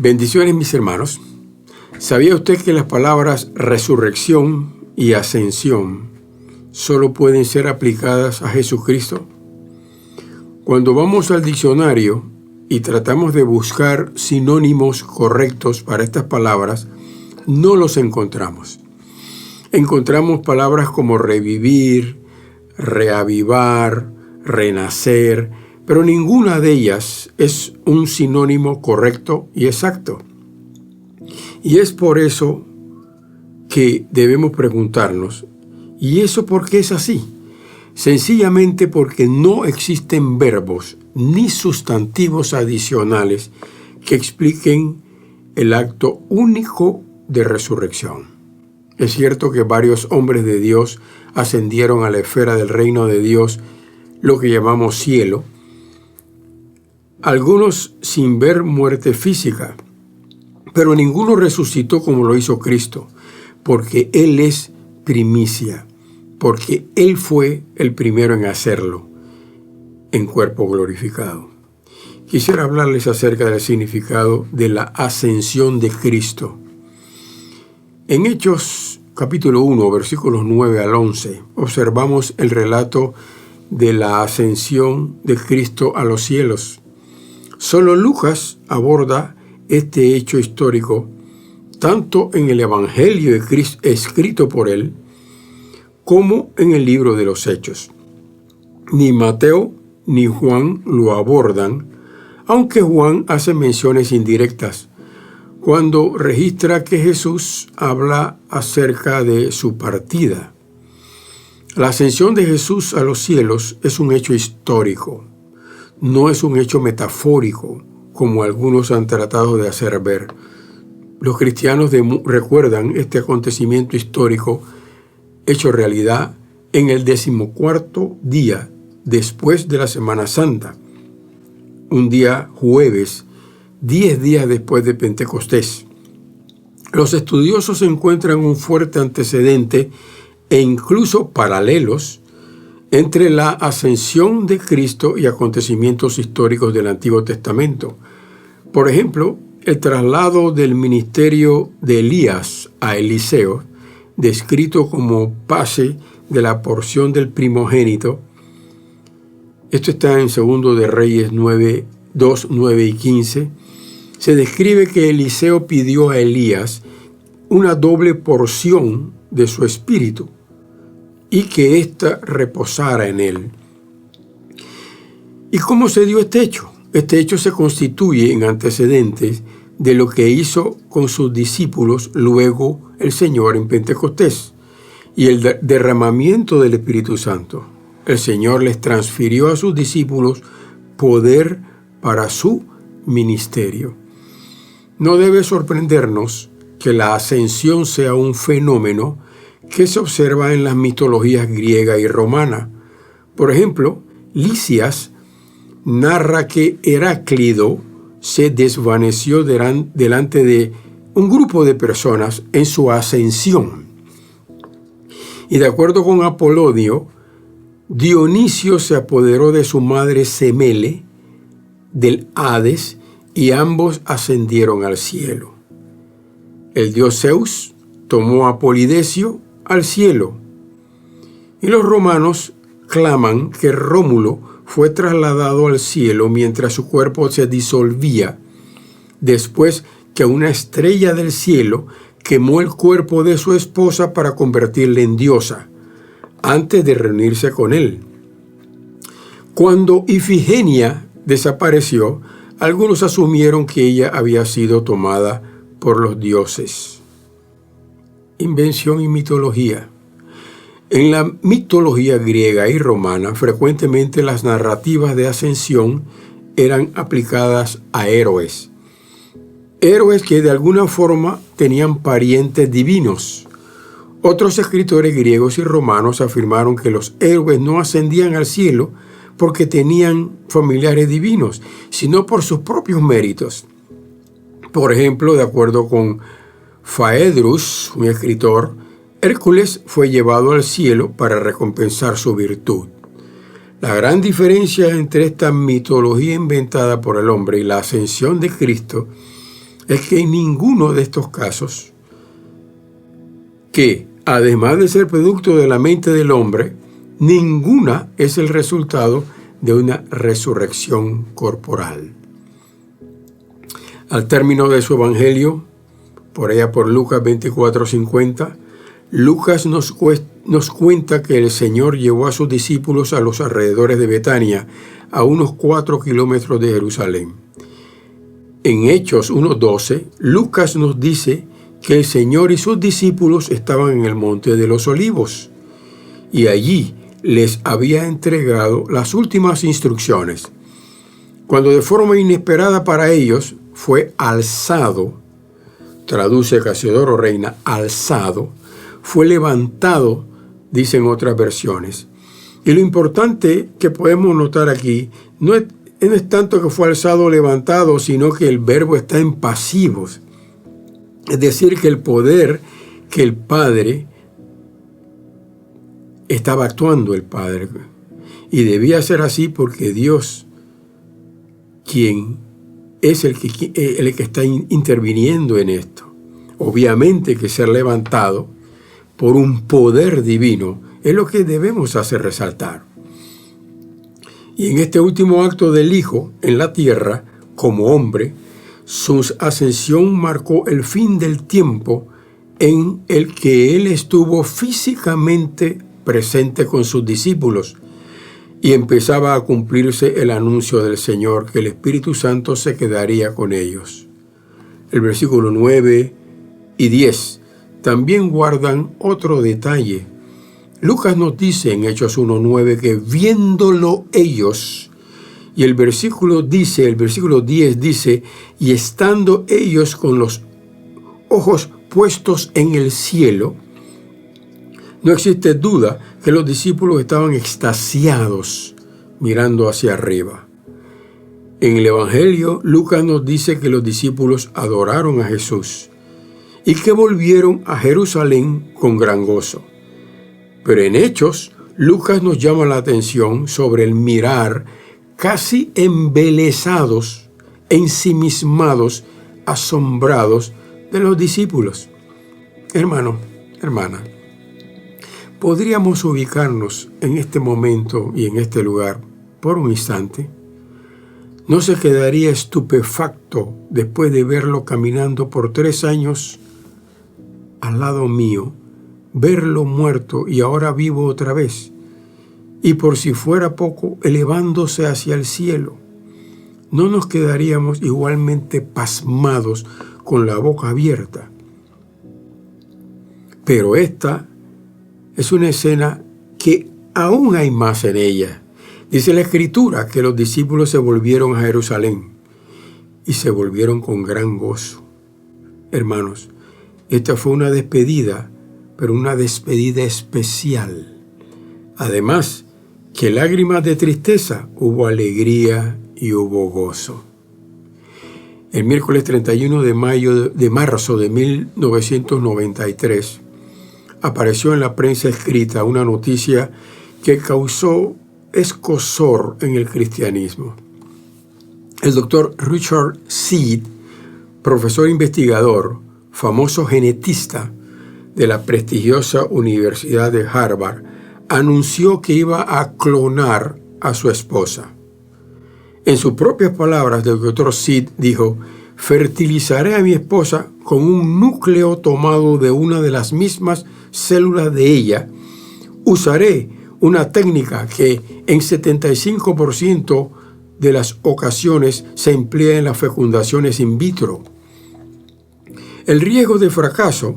Bendiciones, mis hermanos. ¿Sabía usted que las palabras resurrección y ascensión solo pueden ser aplicadas a Jesucristo? Cuando vamos al diccionario y tratamos de buscar sinónimos correctos para estas palabras, no los encontramos. Encontramos palabras como revivir, reavivar, renacer, pero ninguna de ellas es un sinónimo correcto y exacto. Y es por eso que debemos preguntarnos, ¿y eso por qué es así? Sencillamente porque no existen verbos ni sustantivos adicionales que expliquen el acto único de resurrección. Es cierto que varios hombres de Dios ascendieron a la esfera del reino de Dios, lo que llamamos cielo, algunos sin ver muerte física, pero ninguno resucitó como lo hizo Cristo, porque Él es primicia, porque Él fue el primero en hacerlo, en cuerpo glorificado. Quisiera hablarles acerca del significado de la ascensión de Cristo. En Hechos capítulo 1, versículos 9 al 11, observamos el relato de la ascensión de Cristo a los cielos. Solo Lucas aborda este hecho histórico tanto en el Evangelio de Cristo escrito por él como en el libro de los Hechos. Ni Mateo ni Juan lo abordan, aunque Juan hace menciones indirectas cuando registra que Jesús habla acerca de su partida. La ascensión de Jesús a los cielos es un hecho histórico, no es un hecho metafórico, como algunos han tratado de hacer ver. Los cristianos recuerdan este acontecimiento histórico hecho realidad en el 14º día después de la Semana Santa, un día jueves, 10 días después de Pentecostés. Los estudiosos encuentran un fuerte antecedente e incluso paralelos entre la ascensión de Cristo y acontecimientos históricos del Antiguo Testamento. Por ejemplo, el traslado del ministerio de Elías a Eliseo, descrito como pase de la porción del primogénito. Esto está en 2 de Reyes 2, 9 y 15. Se describe que Eliseo pidió a Elías una doble porción de su espíritu y que ésta reposara en él. ¿Y cómo se dio este hecho? Este hecho se constituye en antecedentes de lo que hizo con sus discípulos luego el Señor en Pentecostés y el derramamiento del Espíritu Santo. El Señor les transfirió a sus discípulos poder para su ministerio. No debe sorprendernos que la ascensión sea un fenómeno que se observa en las mitologías griega y romana. Por ejemplo, Lisias narra que Heráclito se desvaneció delante de un grupo de personas en su ascensión. Y de acuerdo con Apolonio, Dionisio se apoderó de su madre Semele, del Hades, y ambos ascendieron al cielo. El dios Zeus tomó a Polidesio al cielo. Y los romanos claman que Rómulo fue trasladado al cielo mientras su cuerpo se disolvía, después que una estrella del cielo quemó el cuerpo de su esposa para convertirla en diosa, antes de reunirse con él. Cuando Ifigenia desapareció, algunos asumieron que ella había sido tomada por los dioses. Invención y mitología. En la mitología griega y romana, frecuentemente las narrativas de ascensión eran aplicadas a héroes. Héroes que de alguna forma tenían parientes divinos. Otros escritores griegos y romanos afirmaron que los héroes no ascendían al cielo porque tenían familiares divinos, sino por sus propios méritos. Por ejemplo, de acuerdo con Faedrus, un escritor, Hércules fue llevado al cielo para recompensar su virtud. La gran diferencia entre esta mitología inventada por el hombre y la ascensión de Cristo es que en ninguno de estos casos, que además de ser producto de la mente del hombre, ninguna es el resultado de una resurrección corporal. Al término de su evangelio, por allá por Lucas 24:50, Lucas nos cuenta que el Señor llevó a sus discípulos a los alrededores de Betania, a unos 4 kilómetros de Jerusalén. En Hechos 1:12, Lucas nos dice que el Señor y sus discípulos estaban en el Monte de los Olivos y allí les había entregado las últimas instrucciones. Cuando de forma inesperada para ellos fue alzado, traduce Casiodoro Reina, alzado, fue levantado, dicen otras versiones. Y lo importante que podemos notar aquí no es tanto que fue alzado o levantado, sino que el verbo está en pasivos. Es decir, que el poder que el Padre estaba actuando, el Padre. Y debía ser así porque Dios, quien es el que está interviniendo en esto. Obviamente que ser levantado por un poder divino es lo que debemos hacer resaltar. Y en este último acto del Hijo en la tierra, como hombre, su ascensión marcó el fin del tiempo en el que Él estuvo físicamente presente con sus discípulos y empezaba a cumplirse el anuncio del Señor que el Espíritu Santo se quedaría con ellos. El versículo 9 y 10 también guardan otro detalle. Lucas nos dice en Hechos 1:9 que viéndolo ellos, y el versículo 10 dice, y estando ellos con los ojos puestos en el cielo, no existe duda que los discípulos estaban extasiados mirando hacia arriba. En el Evangelio, Lucas nos dice que los discípulos adoraron a Jesús y que volvieron a Jerusalén con gran gozo. Pero en Hechos, Lucas nos llama la atención sobre el mirar casi embelesados, ensimismados, asombrados de los discípulos. Hermano, hermana, ¿podríamos ubicarnos en este momento y en este lugar por un instante? ¿No se quedaría estupefacto después de verlo caminando por 3 años al lado mío, verlo muerto y ahora vivo otra vez, y por si fuera poco, elevándose hacia el cielo? ¿No nos quedaríamos igualmente pasmados con la boca abierta? Pero esta es una escena que aún hay más en ella. Dice la Escritura que los discípulos se volvieron a Jerusalén y se volvieron con gran gozo. Hermanos, esta fue una despedida, pero una despedida especial. Además, que lágrimas de tristeza, hubo alegría y hubo gozo. El miércoles 31 de marzo de 1993, apareció en la prensa escrita una noticia que causó escozor en el cristianismo. El doctor Richard Seed, profesor investigador, famoso genetista de la prestigiosa Universidad de Harvard, anunció que iba a clonar a su esposa. En sus propias palabras, el doctor Seed dijo: fertilizaré a mi esposa con un núcleo tomado de una de las mismas células de ella. Usaré una técnica que en 75% de las ocasiones se emplea en las fecundaciones in vitro. El riesgo de fracaso,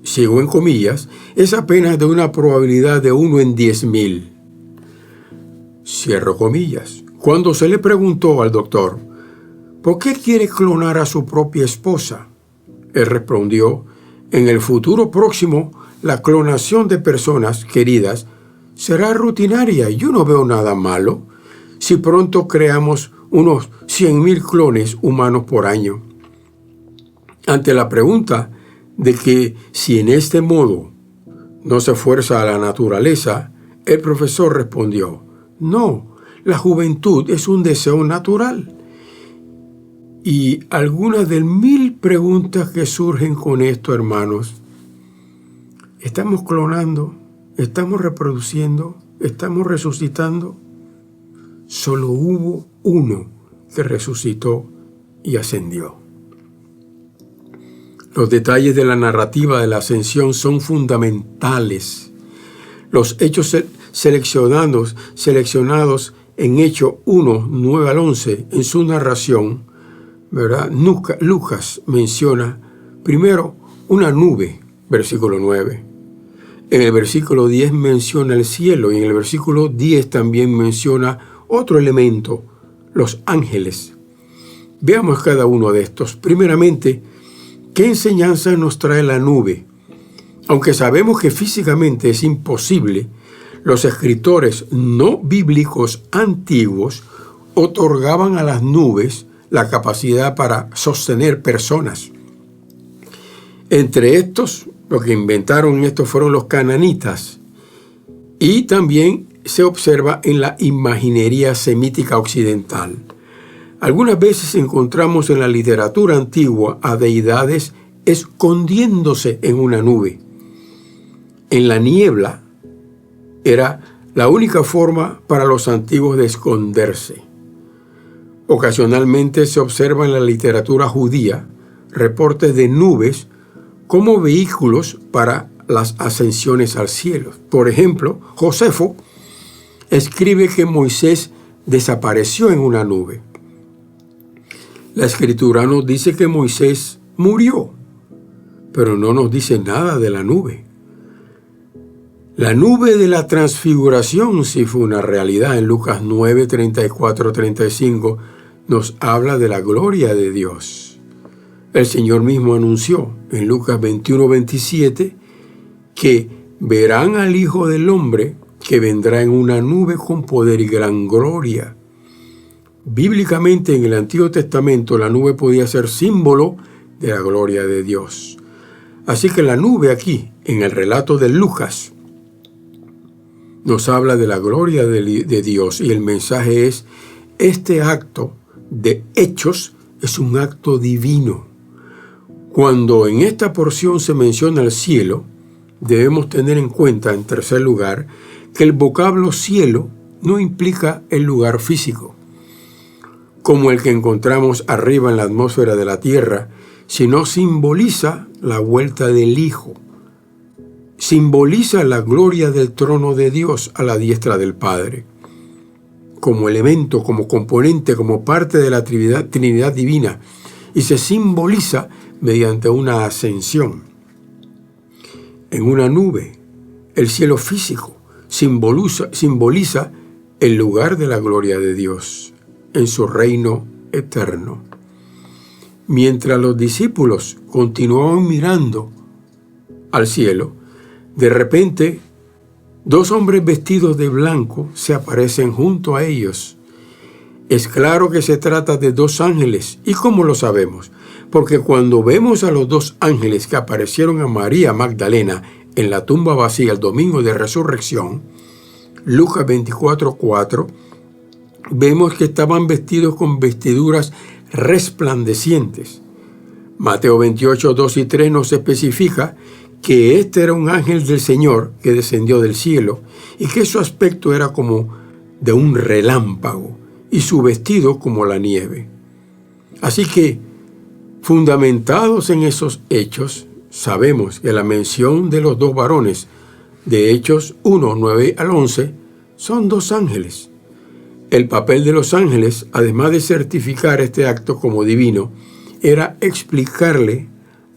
sigo en comillas, es apenas de una probabilidad de 1 en 10,000. Cierro comillas. Cuando se le preguntó al doctor, ¿por qué quiere clonar a su propia esposa?, él respondió: en el futuro próximo, la clonación de personas queridas será rutinaria. Yo no veo nada malo si pronto creamos unos 100,000 clones humanos por año. Ante la pregunta de que si en este modo no se fuerza a la naturaleza, el profesor respondió: no, la juventud es un deseo natural. Y algunas de 1000 preguntas que surgen con esto, hermanos. ¿Estamos clonando? ¿Estamos reproduciendo? ¿Estamos resucitando? Solo hubo uno que resucitó y ascendió. Los detalles de la narrativa de la ascensión son fundamentales. Los hechos seleccionados en Hechos 1, 9 al 11, en su narración, ¿verdad? Lucas menciona primero una nube, versículo 9. En el versículo 10 menciona el cielo y en el versículo 10 también menciona otro elemento, los ángeles. Veamos cada uno de estos. Primeramente, ¿qué enseñanza nos trae la nube? Aunque sabemos que físicamente es imposible, los escritores no bíblicos antiguos otorgaban a las nubes la capacidad para sostener personas. Entre estos, los que inventaron esto fueron los cananitas. Y también se observa en la imaginería semítica occidental. Algunas veces encontramos en la literatura antigua a deidades escondiéndose en una nube. En la niebla era la única forma para los antiguos de esconderse. Ocasionalmente se observa en la literatura judía reportes de nubes como vehículos para las ascensiones al cielo. Por ejemplo, Josefo escribe que Moisés desapareció en una nube. La escritura nos dice que Moisés murió, pero no nos dice nada de la nube. La nube de la transfiguración sí fue una realidad. En Lucas 9, 34, 35 nos habla de la gloria de Dios. El Señor mismo anunció en Lucas 21, 27 que verán al Hijo del Hombre que vendrá en una nube con poder y gran gloria. Bíblicamente en el Antiguo Testamento la nube podía ser símbolo de la gloria de Dios. Así que la nube aquí, en el relato de Lucas, nos habla de la gloria de Dios y el mensaje es: este acto de hechos es un acto divino. Cuando en esta porción se menciona el cielo, debemos tener en cuenta, en tercer lugar, que el vocablo cielo no implica el lugar físico, como el que encontramos arriba en la atmósfera de la tierra, sino simboliza la vuelta del Hijo. Simboliza la gloria del trono de Dios a la diestra del Padre. Como elemento, como componente, como parte de la Trinidad divina. Y se simboliza mediante una ascensión. En una nube, el cielo físico simboliza el lugar de la gloria de Dios en su reino eterno. Mientras los discípulos continuaban mirando al cielo, de repente, 2 hombres vestidos de blanco se aparecen junto a ellos. Es claro que se trata de 2 ángeles. ¿Y cómo lo sabemos? Porque cuando vemos a los 2 ángeles que aparecieron a María Magdalena en la tumba vacía el domingo de resurrección, Lucas 24:4, vemos que estaban vestidos con vestiduras resplandecientes. Mateo 28:2 y 3 nos especifica que este era un ángel del Señor que descendió del cielo y que su aspecto era como de un relámpago y su vestido como la nieve. Así que, fundamentados en esos hechos, sabemos que la mención de los 2 varones de Hechos 1, 9 al 11 son 2 ángeles. El papel de los ángeles, además de certificar este acto como divino, era explicarle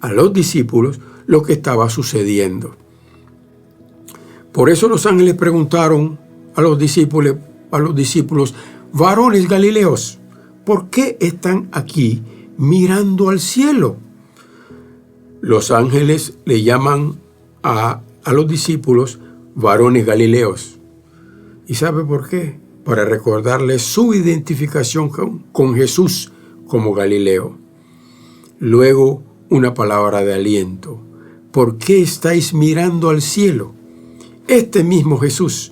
a los discípulos lo que estaba sucediendo. Por eso los ángeles preguntaron a los discípulos, varones galileos, ¿por qué están aquí mirando al cielo? Los ángeles le llaman a los discípulos varones galileos. ¿Y sabe por qué? Para recordarles su identificación con Jesús como Galileo. Luego, una palabra de aliento. ¿Por qué estáis mirando al cielo? Este mismo Jesús,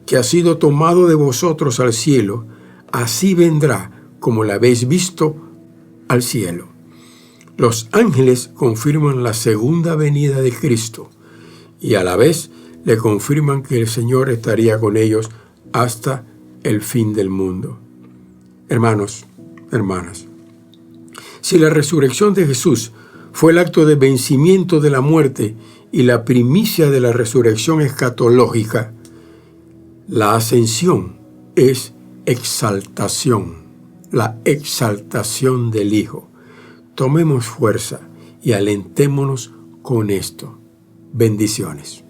que ha sido tomado de vosotros al cielo, así vendrá como lo habéis visto al cielo. Los ángeles confirman la segunda venida de Cristo y a la vez le confirman que el Señor estaría con ellos hasta el fin del mundo. Hermanos, hermanas, si la resurrección de Jesús fue el acto de vencimiento de la muerte y la primicia de la resurrección escatológica, la ascensión es exaltación, la exaltación del Hijo. Tomemos fuerza y alentémonos con esto. Bendiciones.